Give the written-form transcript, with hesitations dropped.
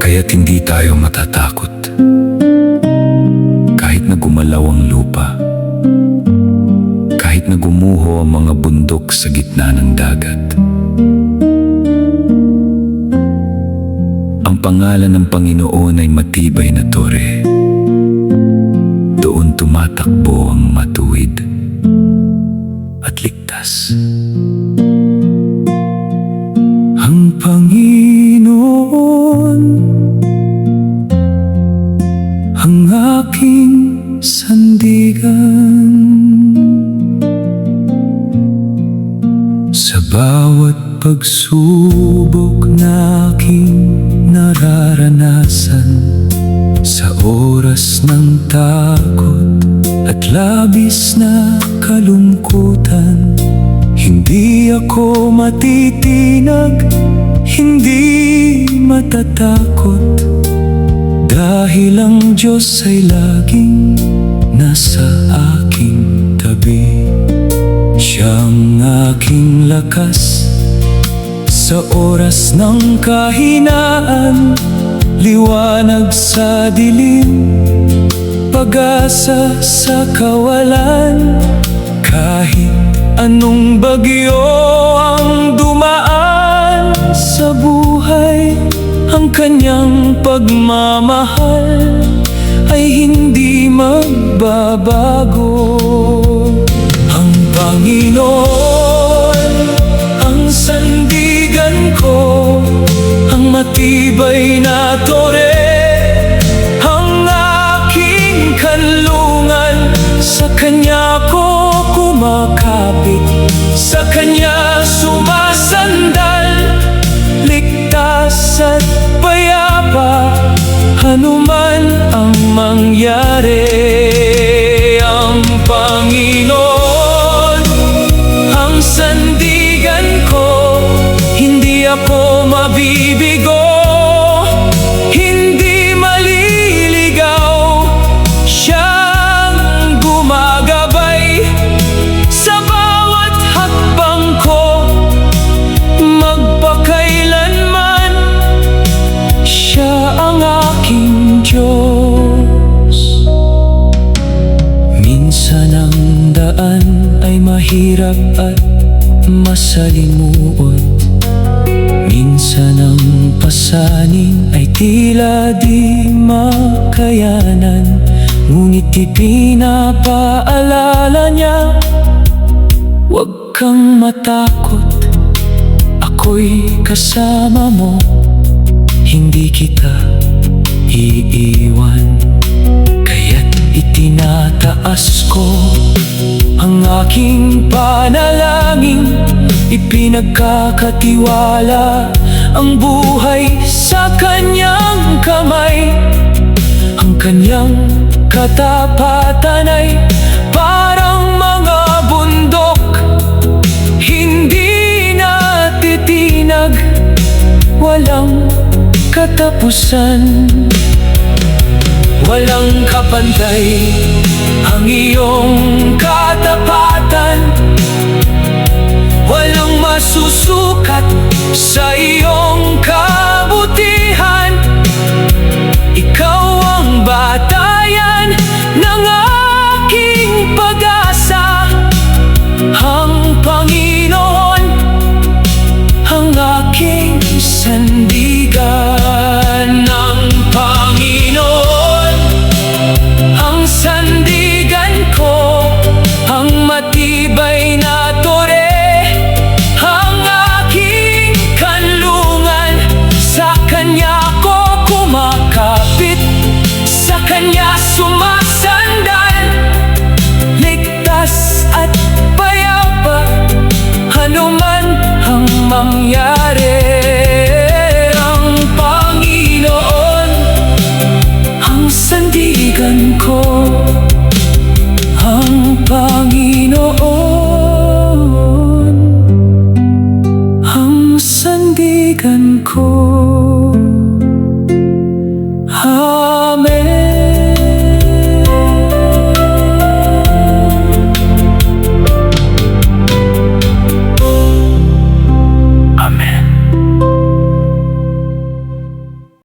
Kaya't hindi tayo matatakot kahit na gumalaw ang lupa, kahit na gumuho ang mga bundok sa gitna ng dagat. Ang pangalan ng Panginoon ay matibay na tore. Doon tumatakbo ang matuwid at ligtas. Ang Panginoon ang aking sandigan. Sa bawat pagsubok na aking nararanasan, sa oras ng takot at labis na kalungkutan, hindi ako matitinag, hindi matatakot, dahil ang Diyos ay laging nasa aking tabi. Siyang aking lakas sa oras ng kahinaan, liwanag sa dilim, pag-asa sa kawalan. Kahit anong bagyo ang dumaan sa buhay, ang kanyang pagmamahal ay hindi magbabago. Ang Panginoon ang sandigan ko, ang matibay na tore, ang aking kanlungan. Sa Kanya ko kumakapit, sa Kanya sumasandal, ligtas at payapa, anuman ang mangyari. Ang Panginoon ang sandigan ko, hindi ako mabibigo, hindi maliligaw. Siyang gumagabay sa bawat hakbang ko, magpakailanman. Siya ang aking Diyos. Minsan ang daan ay mahirap at masalimuot, minsan ang pasanin ay tila di makayanan, ngunit ipinapaalala niya, huwag kang matakot, ako'y kasama mo, hindi kita iiwan. Kaya't itinataas ko ang aking panalangin, ipinagkakatiwala ang buhay sa Kanyang kamay. Ang Kanyang katapatan ay parang mga bundok, hindi natitinag, walang katapusan, walang kapantay ang iyong katapatan, walang masusukat sa iyong